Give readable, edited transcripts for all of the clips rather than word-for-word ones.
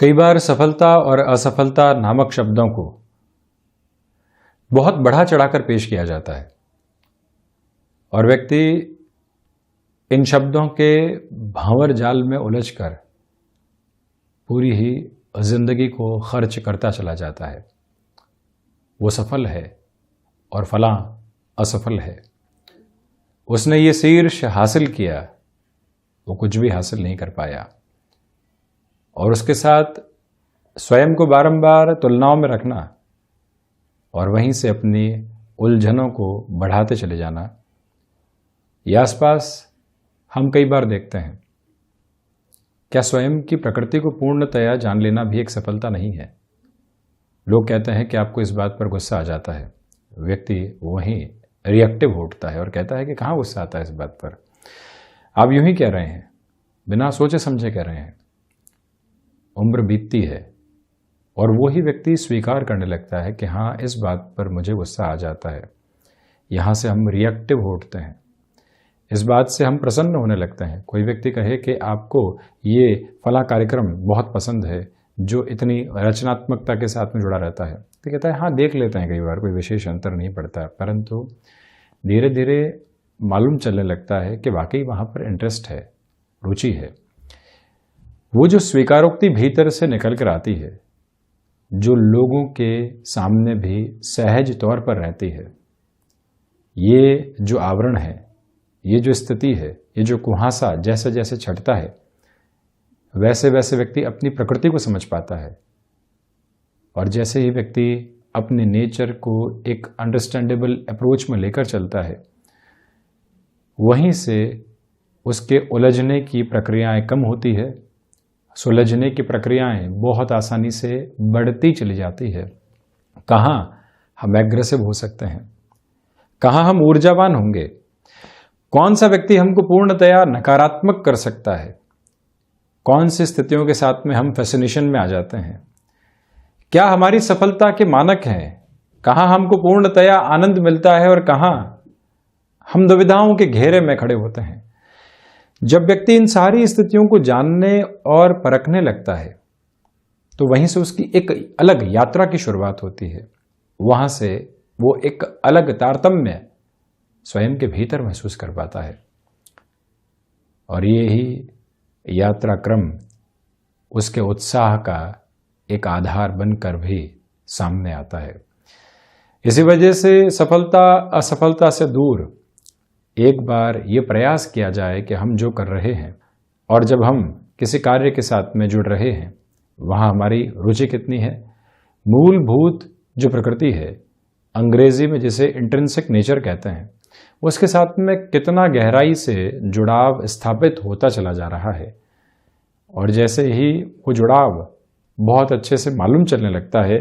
कई बार सफलता और असफलता नामक शब्दों को बहुत बढ़ा चढ़ाकर पेश किया जाता है और व्यक्ति इन शब्दों के भांवर जाल में उलझकर पूरी ही जिंदगी को खर्च करता चला जाता है। वो सफल है और फलां असफल है, उसने ये शीर्ष हासिल किया, वो कुछ भी हासिल नहीं कर पाया। और उसके साथ स्वयं को बारंबार तुलनाओं में रखना और वहीं से अपनी उलझनों को बढ़ाते चले जाना, ये आसपास हम कई बार देखते हैं। क्या स्वयं की प्रकृति को पूर्णतया जान लेना भी एक सफलता नहीं है? लोग कहते हैं कि आपको इस बात पर गुस्सा आ जाता है, व्यक्ति वहीं रिएक्टिव हो उठता है और कहता है कि कहाँ गुस्सा आता है इस बात पर, आप यूं ही कह रहे हैं, बिना सोचे समझे कह रहे हैं। उम्र बीतती है और वो ही व्यक्ति स्वीकार करने लगता है कि हाँ, इस बात पर मुझे गुस्सा आ जाता है। यहाँ से हम रिएक्टिव हो उठते हैं, इस बात से हम प्रसन्न होने लगते हैं। कोई व्यक्ति कहे कि आपको ये फला कार्यक्रम बहुत पसंद है जो इतनी रचनात्मकता के साथ में जुड़ा रहता है, तो कहता है हाँ, देख लेते हैं, कई बार कोई विशेष अंतर नहीं पड़ता। परंतु धीरे धीरे मालूम चलने लगता है कि वाकई वहाँ पर इंटरेस्ट है, रुचि है। वो जो स्वीकारोक्ति भीतर से निकल कर आती है, जो लोगों के सामने भी सहज तौर पर रहती है, ये जो आवरण है, ये जो स्थिति है, ये जो कुहासा जैसे जैसे छटता है, वैसे वैसे व्यक्ति अपनी प्रकृति को समझ पाता है। और जैसे ही व्यक्ति अपने नेचर को एक अंडरस्टैंडेबल अप्रोच में लेकर चलता है, वहीं से उसके उलझने की प्रक्रियाएं कम होती है, सुलझने की प्रक्रियाएं बहुत आसानी से बढ़ती चली जाती है। कहाँ हम एग्रेसिव हो सकते हैं, कहाँ हम ऊर्जावान होंगे, कौन सा व्यक्ति हमको पूर्णतया नकारात्मक कर सकता है, कौन सी स्थितियों के साथ में हम फैसिनेशन में आ जाते हैं, क्या हमारी सफलता के मानक हैं, कहाँ हमको पूर्णतया आनंद मिलता है और कहाँ हम दुविधाओं के घेरे में खड़े होते हैं। जब व्यक्ति इन सारी स्थितियों को जानने और परखने लगता है, तो वहीं से उसकी एक अलग यात्रा की शुरुआत होती है। वहां से वो एक अलग तारतम्य स्वयं के भीतर महसूस कर पाता है और ये ही यात्रा क्रम उसके उत्साह का एक आधार बनकर भी सामने आता है। इसी वजह से सफलता असफलता से दूर एक बार ये प्रयास किया जाए कि हम जो कर रहे हैं और जब हम किसी कार्य के साथ में जुड़ रहे हैं, वहाँ हमारी रुचि कितनी है, मूलभूत जो प्रकृति है, अंग्रेजी में जिसे इंट्रिंसिक नेचर कहते हैं, उसके साथ में कितना गहराई से जुड़ाव स्थापित होता चला जा रहा है। और जैसे ही वो जुड़ाव बहुत अच्छे से मालूम चलने लगता है,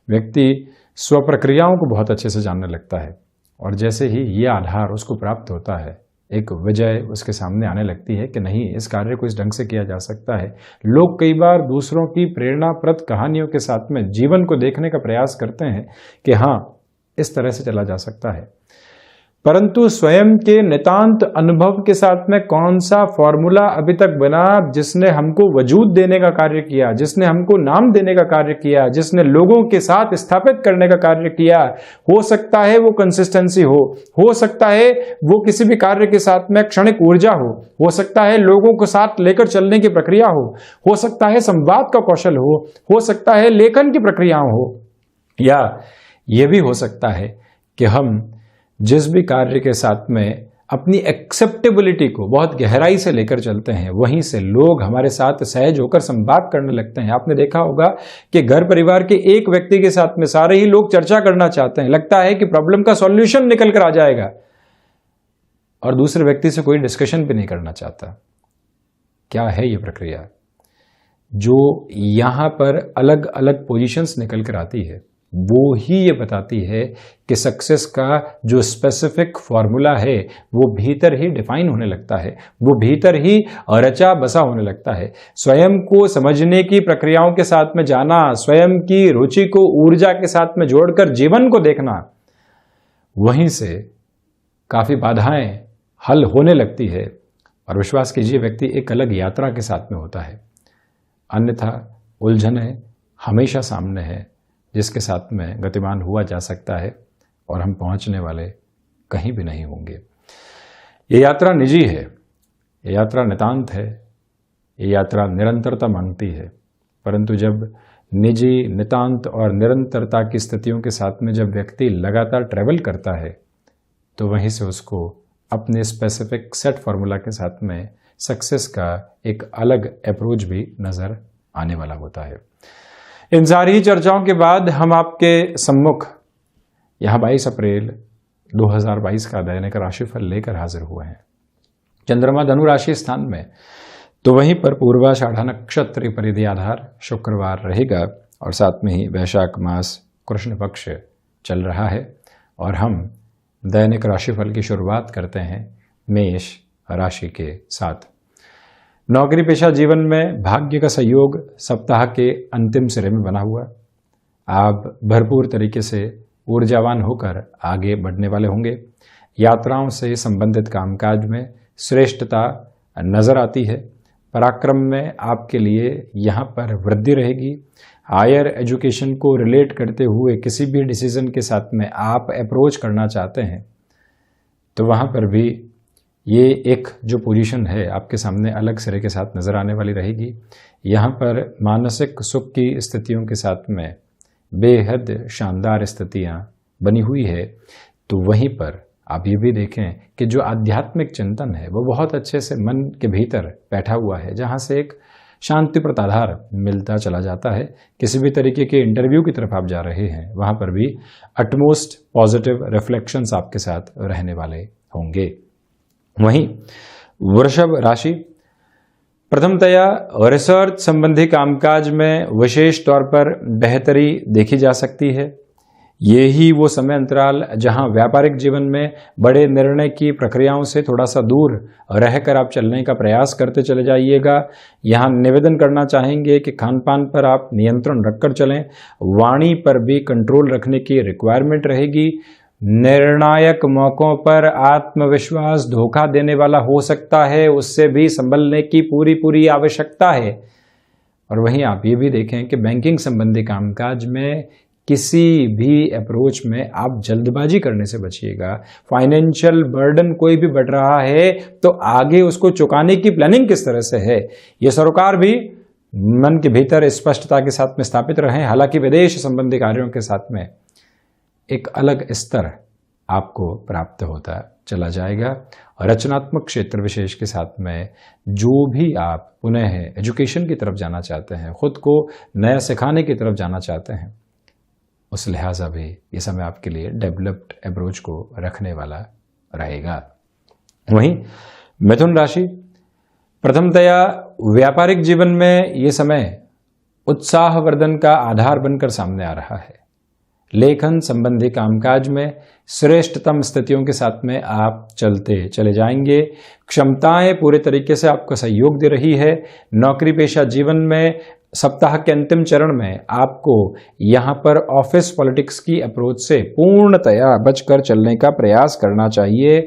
व्यक्ति स्वप्रक्रियाओं को बहुत अच्छे से जानने लगता है और जैसे ही ये आधार उसको प्राप्त होता है, एक विजय उसके सामने आने लगती है कि नहीं, इस कार्य को इस ढंग से किया जा सकता है। लोग कई बार दूसरों की प्रेरणाप्रद कहानियों के साथ में जीवन को देखने का प्रयास करते हैं कि हाँ, इस तरह से चला जा सकता है, परंतु स्वयं के नितांत अनुभव के साथ में कौन सा फॉर्मूला अभी तक बना जिसने हमको वजूद देने का कार्य किया, जिसने हमको नाम देने का कार्य किया, जिसने लोगों के साथ स्थापित करने का कार्य किया। हो सकता है वो कंसिस्टेंसी हो सकता है वो किसी भी कार्य के साथ में क्षणिक ऊर्जा हो सकता है लोगों को साथ लेकर चलने की प्रक्रिया हो सकता है संवाद का कौशल हो सकता है लेखन की प्रक्रियाओं हो, या यह भी हो सकता है कि हम जिस भी कार्य के साथ में अपनी एक्सेप्टेबिलिटी को बहुत गहराई से लेकर चलते हैं, वहीं से लोग हमारे साथ सहज होकर संवाद करने लगते हैं। आपने देखा होगा कि घर परिवार के एक व्यक्ति के साथ में सारे ही लोग चर्चा करना चाहते हैं, लगता है कि प्रॉब्लम का सॉल्यूशन निकल कर आ जाएगा, और दूसरे व्यक्ति से कोई डिस्कशन भी नहीं करना चाहता। क्या है ये प्रक्रिया जो यहां पर अलग अलग पोजीशंस निकल कर आती है? वो ही ये बताती है कि सक्सेस का जो स्पेसिफिक फॉर्मूला है वो भीतर ही डिफाइन होने लगता है, वो भीतर ही रचा बसा होने लगता है। स्वयं को समझने की प्रक्रियाओं के साथ में जाना, स्वयं की रुचि को ऊर्जा के साथ में जोड़कर जीवन को देखना, वहीं से काफी बाधाएं हल होने लगती है और विश्वास कीजिए व्यक्ति एक अलग यात्रा के साथ में होता है। अन्यथा उलझनें हमेशा सामने है, जिसके साथ में गतिमान हुआ जा सकता है और हम पहुंचने वाले कहीं भी नहीं होंगे। ये यात्रा निजी है, ये यात्रा नितांत है, ये यात्रा निरंतरता मांगती है। परंतु जब निजी, नितांत और निरंतरता की स्थितियों के साथ में जब व्यक्ति लगातार ट्रैवल करता है, तो वहीं से उसको अपने स्पेसिफिक सेट फॉर्मूला के साथ में सक्सेस का एक अलग अप्रोच भी नज़र आने वाला होता है। इन सारी चर्चाओं के बाद हम आपके सम्मुख यहाँ 22 अप्रैल 2022 का दैनिक राशिफल लेकर हाजिर हुए हैं। चंद्रमा धनु राशि स्थान में, तो वहीं पर पूर्वाषाढ़ा नक्षत्र परिधि आधार शुक्रवार रहेगा और साथ में ही वैशाख मास कृष्ण पक्ष चल रहा है और हम दैनिक राशिफल की शुरुआत करते हैं मेष राशि के साथ। नौकरी पेशा जीवन में भाग्य का सहयोग सप्ताह के अंतिम सिरे में बना हुआ। आप भरपूर तरीके से ऊर्जावान होकर आगे बढ़ने वाले होंगे। यात्राओं से संबंधित कामकाज में श्रेष्ठता नजर आती है। पराक्रम में आपके लिए यहाँ पर वृद्धि रहेगी। हायर एजुकेशन को रिलेट करते हुए किसी भी डिसीजन के साथ में आप अप्रोच करना चाहते हैं, तो वहाँ पर भी ये एक जो पोजीशन है आपके सामने अलग सिरे के साथ नज़र आने वाली रहेगी। यहाँ पर मानसिक सुख की स्थितियों के साथ में बेहद शानदार स्थितियाँ बनी हुई है। तो वहीं पर आप ये भी देखें कि जो आध्यात्मिक चिंतन है वो बहुत अच्छे से मन के भीतर बैठा हुआ है, जहाँ से एक शांतिप्रद आधार मिलता चला जाता है। किसी भी तरीके के इंटरव्यू की तरफ आप जा रहे हैं, वहाँ पर भी अटमोस्ट पॉजिटिव रिफ्लेक्शंस आपके साथ रहने वाले होंगे। वहीं वृषभ राशि, प्रथमतया रिसर्च संबंधी कामकाज में विशेष तौर पर बेहतरी देखी जा सकती है। ये ही वो समय अंतराल जहां व्यापारिक जीवन में बड़े निर्णय की प्रक्रियाओं से थोड़ा सा दूर रहकर आप चलने का प्रयास करते चले जाइएगा। यहाँ निवेदन करना चाहेंगे कि खान पान पर आप नियंत्रण रखकर चलें। वाणी पर भी कंट्रोल रखने की रिक्वायरमेंट रहेगी। निर्णायक मौकों पर आत्मविश्वास धोखा देने वाला हो सकता है, उससे भी संभलने की पूरी आवश्यकता है। और वहीं आप ये भी देखें कि बैंकिंग संबंधी कामकाज में किसी भी अप्रोच में आप जल्दबाजी करने से बचिएगा। फाइनेंशियल बर्डन कोई भी बढ़ रहा है तो आगे उसको चुकाने की प्लानिंग किस तरह से है, ये सरोकार भी मन के भीतर स्पष्टता के साथ में स्थापित रहें। हालांकि विदेश संबंधी कार्यों के साथ में एक अलग स्तर आपको प्राप्त होता चला जाएगा। और रचनात्मक क्षेत्र विशेष के साथ में जो भी आप पुनः एजुकेशन की तरफ जाना चाहते हैं, खुद को नया सिखाने की तरफ जाना चाहते हैं, उस लिहाजा भी ये समय आपके लिए डेवलप्ड अप्रोच को रखने वाला रहेगा। वहीं मिथुन राशि, प्रथमतया व्यापारिक जीवन में ये समय उत्साहवर्धन का आधार बनकर सामने आ रहा है। लेखन संबंधी कामकाज में श्रेष्ठतम स्थितियों के साथ में आप चलते चले जाएंगे। क्षमताएं पूरे तरीके से आपको सहयोग दे रही है। नौकरी पेशा जीवन में सप्ताह के अंतिम चरण में आपको यहाँ पर ऑफिस पॉलिटिक्स की अप्रोच से पूर्णतया बचकर चलने का प्रयास करना चाहिए।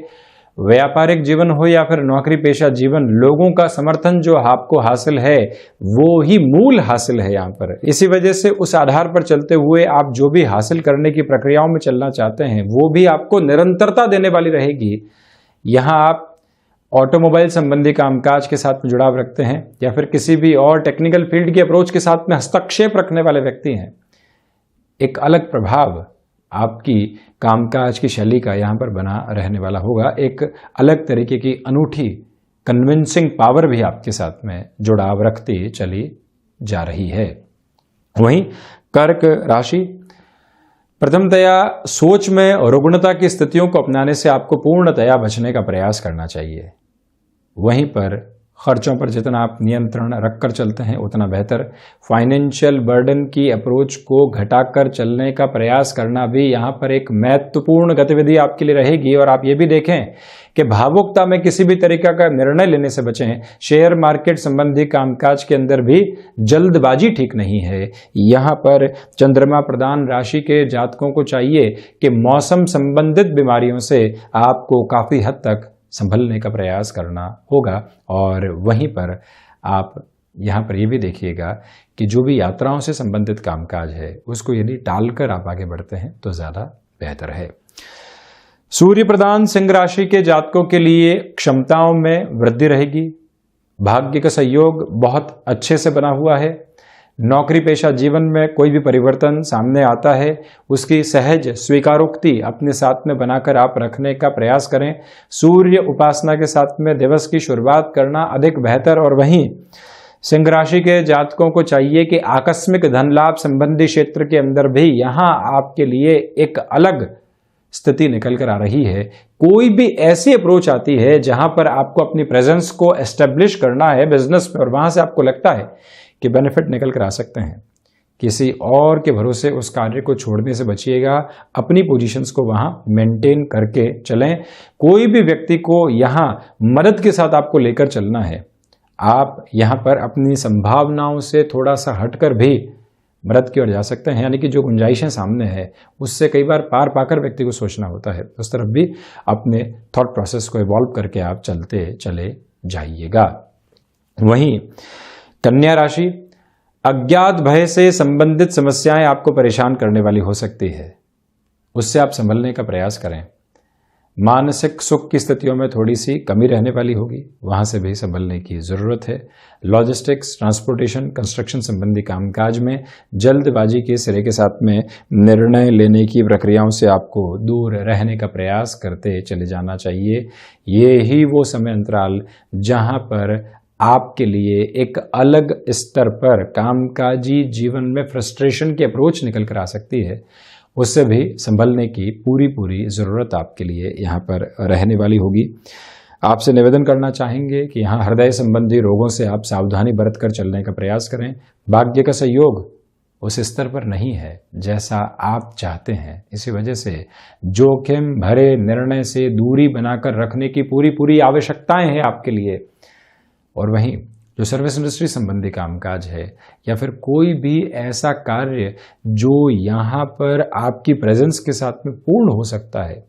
व्यापारिक जीवन हो या फिर नौकरी पेशा जीवन, लोगों का समर्थन जो आपको हासिल है वो ही मूल हासिल है यहाँ पर। इसी वजह से उस आधार पर चलते हुए आप जो भी हासिल करने की प्रक्रियाओं में चलना चाहते हैं वो भी आपको निरंतरता देने वाली रहेगी। यहाँ आप ऑटोमोबाइल संबंधी कामकाज के साथ में जुड़ाव रखते हैं या फिर किसी भी और टेक्निकल फील्ड की अप्रोच के साथ में हस्तक्षेप रखने वाले व्यक्ति हैं, एक अलग प्रभाव आपकी कामकाज की शैली का यहाँ पर बना रहने वाला होगा। एक अलग तरीके की अनूठी कन्विंसिंग पावर भी आपके साथ में जुड़ाव रखती चली जा रही है। वहीं कर्क राशि, प्रथमतया सोच में रुग्णता की स्थितियों को अपनाने से आपको पूर्णतया बचने का प्रयास करना चाहिए। वहीं पर खर्चों पर जितना आप नियंत्रण रखकर चलते हैं उतना बेहतर। फाइनेंशियल बर्डन की अप्रोच को घटाकर चलने का प्रयास करना भी यहाँ पर एक महत्वपूर्ण गतिविधि आपके लिए रहेगी। और आप ये भी देखें कि भावुकता में किसी भी तरीका का निर्णय लेने से बचें। शेयर मार्केट संबंधी कामकाज के अंदर भी जल्दबाजी ठीक नहीं है। यहाँ पर चंद्रमा प्रधान राशि के जातकों को चाहिए कि मौसम संबंधित बीमारियों से आपको काफ़ी हद तक संभलने का प्रयास करना होगा। और वहीं पर आप यहाँ पर ये भी देखिएगा कि जो भी यात्राओं से संबंधित कामकाज है उसको यदि टालकर आप आगे बढ़ते हैं तो ज़्यादा बेहतर है। सूर्य प्रधान सिंह राशि के जातकों के लिए क्षमताओं में वृद्धि रहेगी। भाग्य का सहयोग बहुत अच्छे से बना हुआ है। नौकरी पेशा जीवन में कोई भी परिवर्तन सामने आता है उसकी सहज स्वीकारोक्ति अपने साथ में बनाकर आप रखने का प्रयास करें। सूर्य उपासना के साथ में दिवस की शुरुआत करना अधिक बेहतर। और वहीं सिंह राशि के जातकों को चाहिए कि आकस्मिक धन लाभ संबंधी क्षेत्र के अंदर भी यहाँ आपके लिए एक अलग स्थिति निकल कर आ रही है। कोई भी ऐसी अप्रोच आती है जहां पर आपको अपनी प्रेजेंस को एस्टेब्लिश करना है बिजनेस में और वहां से आपको लगता है कि बेनिफिट निकल कर आ सकते हैं, किसी और के भरोसे उस कार्य को छोड़ने से बचिएगा। अपनी पोजीशंस को वहां मेंटेन करके चलें। कोई भी व्यक्ति को यहां मदद के साथ आपको लेकर चलना है। आप यहां पर अपनी संभावनाओं से थोड़ा सा हटकर भी मदद की ओर जा सकते हैं, यानी कि जो गुंजाइशें सामने है उससे कई बार पार पाकर व्यक्ति को सोचना होता है। उस तरफ भी अपने थॉट प्रोसेस को इवॉल्व करके आप चलते चले जाइएगा। वहीं कन्या राशि, अज्ञात भय से संबंधित समस्याएं आपको परेशान करने वाली हो सकती है, उससे आप संभलने का प्रयास करें। मानसिक सुख की स्थितियों में थोड़ी सी कमी रहने वाली होगी, वहां से भी संभलने की जरूरत है। लॉजिस्टिक्स, ट्रांसपोर्टेशन, कंस्ट्रक्शन संबंधी कामकाज में जल्दबाजी के सिरे के साथ में निर्णय लेने की प्रक्रियाओं से आपको दूर रहने का प्रयास करते चले जाना चाहिए। ये ही वो समय अंतराल जहां पर आपके लिए एक अलग स्तर पर कामकाजी जीवन में फ्रस्ट्रेशन की अप्रोच निकल कर आ सकती है, उससे भी संभलने की पूरी ज़रूरत आपके लिए यहाँ पर रहने वाली होगी। आपसे निवेदन करना चाहेंगे कि यहाँ हृदय संबंधी रोगों से आप सावधानी बरत कर चलने का प्रयास करें। भाग्य का सहयोग उस स्तर पर नहीं है जैसा आप चाहते हैं, इसी वजह से जोखिम भरे निर्णय से दूरी बनाकर रखने की पूरी आवश्यकताएं हैं आपके लिए। और वहीं जो सर्विस इंडस्ट्री संबंधी कामकाज है या फिर कोई भी ऐसा कार्य जो यहाँ पर आपकी प्रेजेंस के साथ में पूर्ण हो सकता है,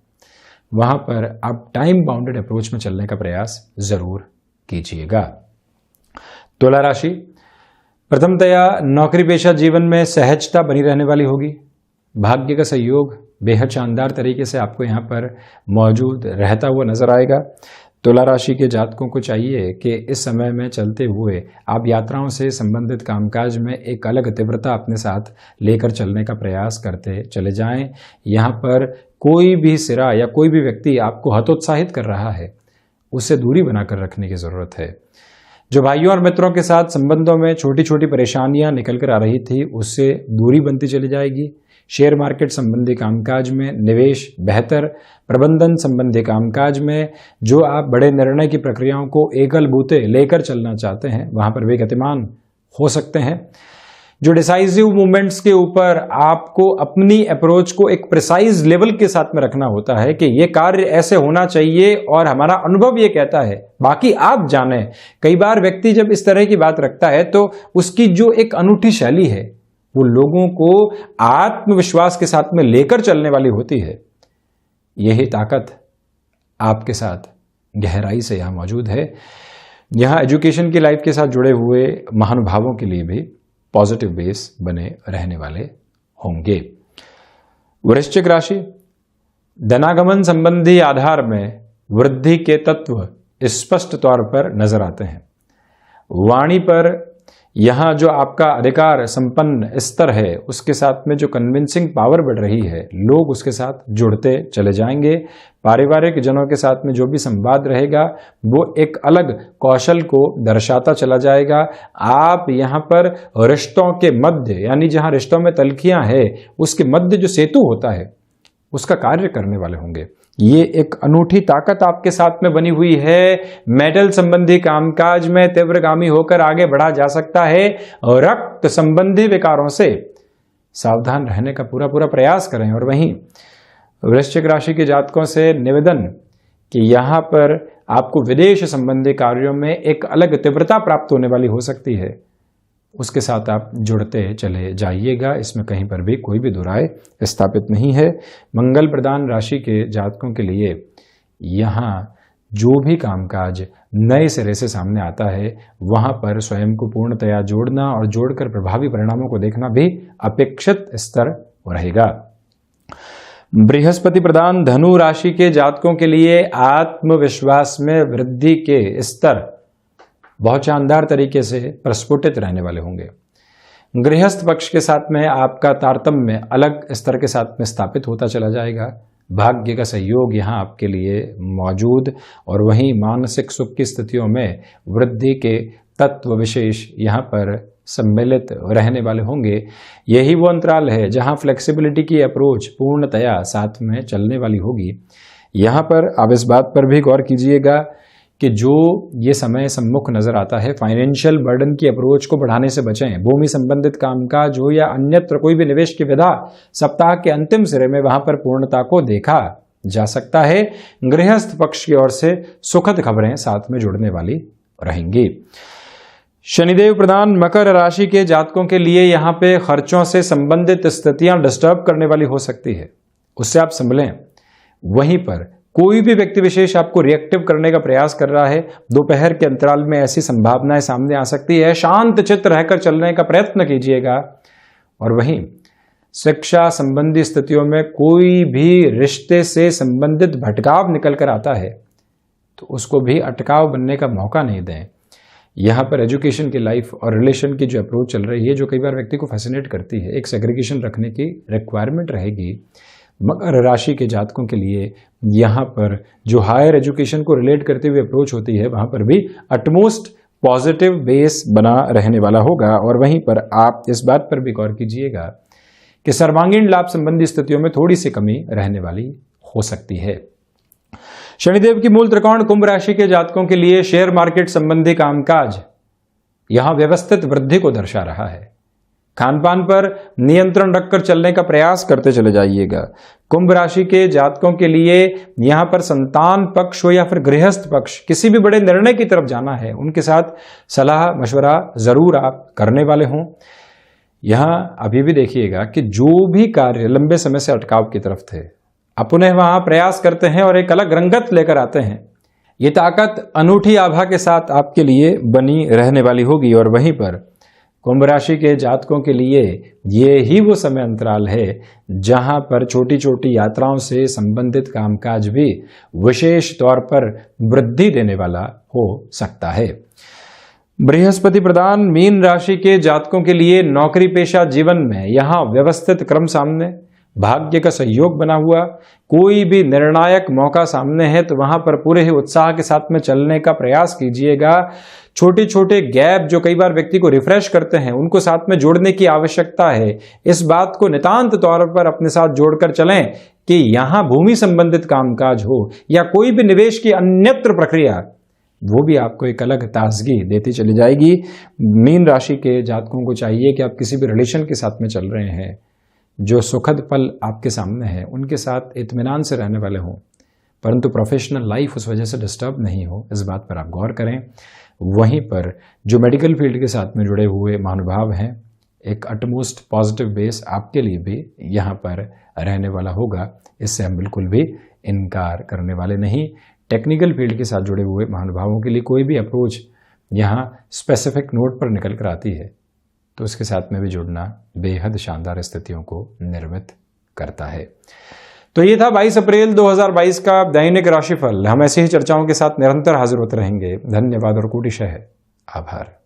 वहाँ पर आप टाइम बाउंडेड अप्रोच में चलने का प्रयास जरूर कीजिएगा। तुला राशि, प्रथमतया नौकरी पेशा जीवन में सहजता बनी रहने वाली होगी। भाग्य का सहयोग बेहद शानदार तरीके से आपको यहाँ पर मौजूद रहता हुआ नजर आएगा। तुला राशि के जातकों को चाहिए कि इस समय में चलते हुए आप यात्राओं से संबंधित कामकाज में एक अलग तीव्रता अपने साथ लेकर चलने का प्रयास करते चले जाएं। यहाँ पर कोई भी सिरा या कोई भी व्यक्ति आपको हतोत्साहित कर रहा है, उससे दूरी बनाकर रखने की ज़रूरत है। जो भाइयों और मित्रों के साथ संबंधों में छोटी छोटी परेशानियां निकल कर आ रही थी, उससे दूरी बनती चली जाएगी। शेयर मार्केट संबंधी कामकाज में निवेश बेहतर, प्रबंधन संबंधी कामकाज में जो आप बड़े निर्णय की प्रक्रियाओं को एकल बूते लेकर चलना चाहते हैं, वहां पर भी गतिमान हो सकते हैं। जो डिसाइसिव मूवमेंट्स के ऊपर आपको अपनी अप्रोच को एक प्रिसाइज लेवल के साथ में रखना होता है कि ये कार्य ऐसे होना चाहिए और हमारा अनुभव ये कहता है, बाकी आप जाने। कई बार व्यक्ति जब इस तरह की बात रखता है तो उसकी जो एक अनूठी शैली है वो लोगों को आत्मविश्वास के साथ में लेकर चलने वाली होती है। यही ताकत आपके साथ गहराई से यहां मौजूद है। यहां एजुकेशन की लाइफ के साथ जुड़े हुए महानुभावों के लिए भी पॉजिटिव बेस बने रहने वाले होंगे। वृश्चिक राशि, धनागमन संबंधी आधार में वृद्धि के तत्व स्पष्ट तौर पर नजर आते हैं। वाणी पर यहां जो आपका अधिकार संपन्न स्तर है उसके साथ में जो कन्विंसिंग पावर बढ़ रही है, लोग उसके साथ जुड़ते चले जाएंगे। पारिवारिक जनों के साथ में जो भी संवाद रहेगा वो एक अलग कौशल को दर्शाता चला जाएगा। आप यहां पर रिश्तों के मध्य, यानी जहां रिश्तों में तलखियां है उसके मध्य जो सेतु होता है उसका कार्य करने वाले होंगे। ये एक अनूठी ताकत आपके साथ में बनी हुई है। मेटल संबंधी कामकाज में तीव्रगामी होकर आगे बढ़ा जा सकता है और रक्त संबंधी विकारों से सावधान रहने का पूरा प्रयास करें। और वहीं वृश्चिक राशि के जातकों से निवेदन कि यहां पर आपको विदेश संबंधी कार्यों में एक अलग तीव्रता प्राप्त होने वाली हो सकती है, उसके साथ आप जुड़ते चले जाइएगा। इसमें कहीं पर भी कोई भी दुराय स्थापित नहीं है। मंगल प्रधान राशि के जातकों के लिए यहाँ जो भी कामकाज नए सिरे से सामने आता है वहां पर स्वयं को पूर्णतया जोड़ना और जोड़कर प्रभावी परिणामों को देखना भी अपेक्षित स्तर रहेगा। बृहस्पति प्रधान धनु राशि के जातकों के लिए आत्मविश्वास में वृद्धि के स्तर बहुत शानदार तरीके से प्रस्फुटित रहने वाले होंगे। गृहस्थ पक्ष के साथ में आपका तारतम्य अलग स्तर के साथ में स्थापित होता चला जाएगा। भाग्य का सहयोग यहाँ आपके लिए मौजूद और वहीं मानसिक सुख की स्थितियों में वृद्धि के तत्व विशेष यहाँ पर सम्मिलित रहने वाले होंगे। यही वो अंतराल है जहाँ फ्लेक्सिबिलिटी की अप्रोच पूर्णतया साथ में चलने वाली होगी। यहाँ पर अब इस बात पर भी गौर कीजिएगा कि जो ये समय सम्मुख नजर आता है, फाइनेंशियल बर्डन की अप्रोच को बढ़ाने से बचें। भूमि संबंधित कामकाज हो या अन्यत्र कोई भी निवेश की विधा सप्ताह के अंतिम सिरे में वहां पर पूर्णता को देखा जा सकता है। गृहस्थ पक्ष की ओर से सुखद खबरें साथ में जुड़ने वाली रहेंगी। शनिदेव प्रधान मकर राशि के जातकों के लिए यहाँ पे खर्चों से संबंधित स्थितियां डिस्टर्ब करने वाली हो सकती है, उससे आप संभलें। वहीं पर कोई भी व्यक्ति विशेष आपको रिएक्टिव करने का प्रयास कर रहा है, दोपहर के अंतराल में ऐसी संभावनाएं सामने आ सकती है। शांत चित्त रहकर चलने का प्रयत्न कीजिएगा। और वहीं शिक्षा संबंधी स्थितियों में कोई भी रिश्ते से संबंधित भटकाव निकल कर आता है तो उसको भी अटकाव बनने का मौका नहीं दें। यहाँ पर एजुकेशन की लाइफ और रिलेशन की जो अप्रोच चल रही है, जो कई बार व्यक्ति को फैसिनेट करती है, एक सेग्रीगेशन रखने की रिक्वायरमेंट रहेगी। मकर राशि के जातकों के लिए यहाँ पर जो हायर एजुकेशन को रिलेट करते हुए अप्रोच होती है, वहाँ पर भी अटमोस्ट पॉजिटिव बेस बना रहने वाला होगा। और वहीं पर आप इस बात पर भी गौर कीजिएगा कि सर्वांगीण लाभ संबंधी स्थितियों में थोड़ी सी कमी रहने वाली हो सकती है। शनिदेव की मूल त्रिकोण कुंभ राशि के जातकों के लिए शेयर मार्केट संबंधी कामकाज यहां व्यवस्थित वृद्धि को दर्शा रहा है। खानपान पर नियंत्रण रखकर चलने का प्रयास करते चले जाइएगा। कुंभ राशि के जातकों के लिए यहां पर संतान पक्ष हो या फिर गृहस्थ पक्ष, किसी भी बड़े निर्णय की तरफ जाना है, उनके साथ सलाह मशवरा जरूर आप करने वाले हों। यहां अभी भी देखिएगा कि जो भी कार्य लंबे समय से अटकाव की तरफ थे, अपने वहां प्रयास करते हैं और एक अलग रंगत लेकर आते हैं। ये ताकत अनूठी आभा के साथ आपके लिए बनी रहने वाली होगी। और वहीं पर कुंभ राशि के जातकों के लिए ये ही वो समय अंतराल है जहां पर छोटी छोटी यात्राओं से संबंधित कामकाज भी विशेष तौर पर वृद्धि देने वाला हो सकता है। बृहस्पति प्रधान मीन राशि के जातकों के लिए नौकरी पेशा जीवन में यहां व्यवस्थित क्रम सामने, भाग्य का सहयोग बना हुआ। कोई भी निर्णायक मौका सामने है तो वहां पर पूरे ही उत्साह के साथ में चलने का प्रयास कीजिएगा। छोटे छोटे गैप जो कई बार व्यक्ति को रिफ्रेश करते हैं, उनको साथ में जोड़ने की आवश्यकता है। इस बात को नितांत तौर पर अपने साथ जोड़कर चलें कि यहां भूमि संबंधित कामकाज हो या कोई भी निवेश की अन्यत्र प्रक्रिया, वो भी आपको एक अलग ताजगी देती चली जाएगी। मीन राशि के जातकों को चाहिए कि आप किसी भी रिलेशन के साथ में चल रहे हैं, जो सुखद पल आपके सामने है, उनके साथ इत्मीनान से रहने वाले हों, परंतु प्रोफेशनल लाइफ उस वजह से डिस्टर्ब नहीं हो, इस बात पर आप गौर करें। वहीं पर जो मेडिकल फील्ड के साथ में जुड़े हुए महानुभाव हैं, एक अटमोस्ट पॉजिटिव बेस आपके लिए भी यहाँ पर रहने वाला होगा। इससे हम बिल्कुल भी इनकार करने वाले नहीं। टेक्निकल फील्ड के साथ जुड़े हुए महानुभावों के लिए कोई भी अप्रोच यहाँ स्पेसिफिक नोट पर निकल कर आती है तो उसके साथ में भी जुड़ना बेहद शानदार स्थितियों को निर्मित करता है। तो ये था 22 अप्रैल 2022 का दैनिक राशिफल। हम ऐसी ही चर्चाओं के साथ निरंतर हाजिर होते रहेंगे। धन्यवाद और कोटिशः आभार।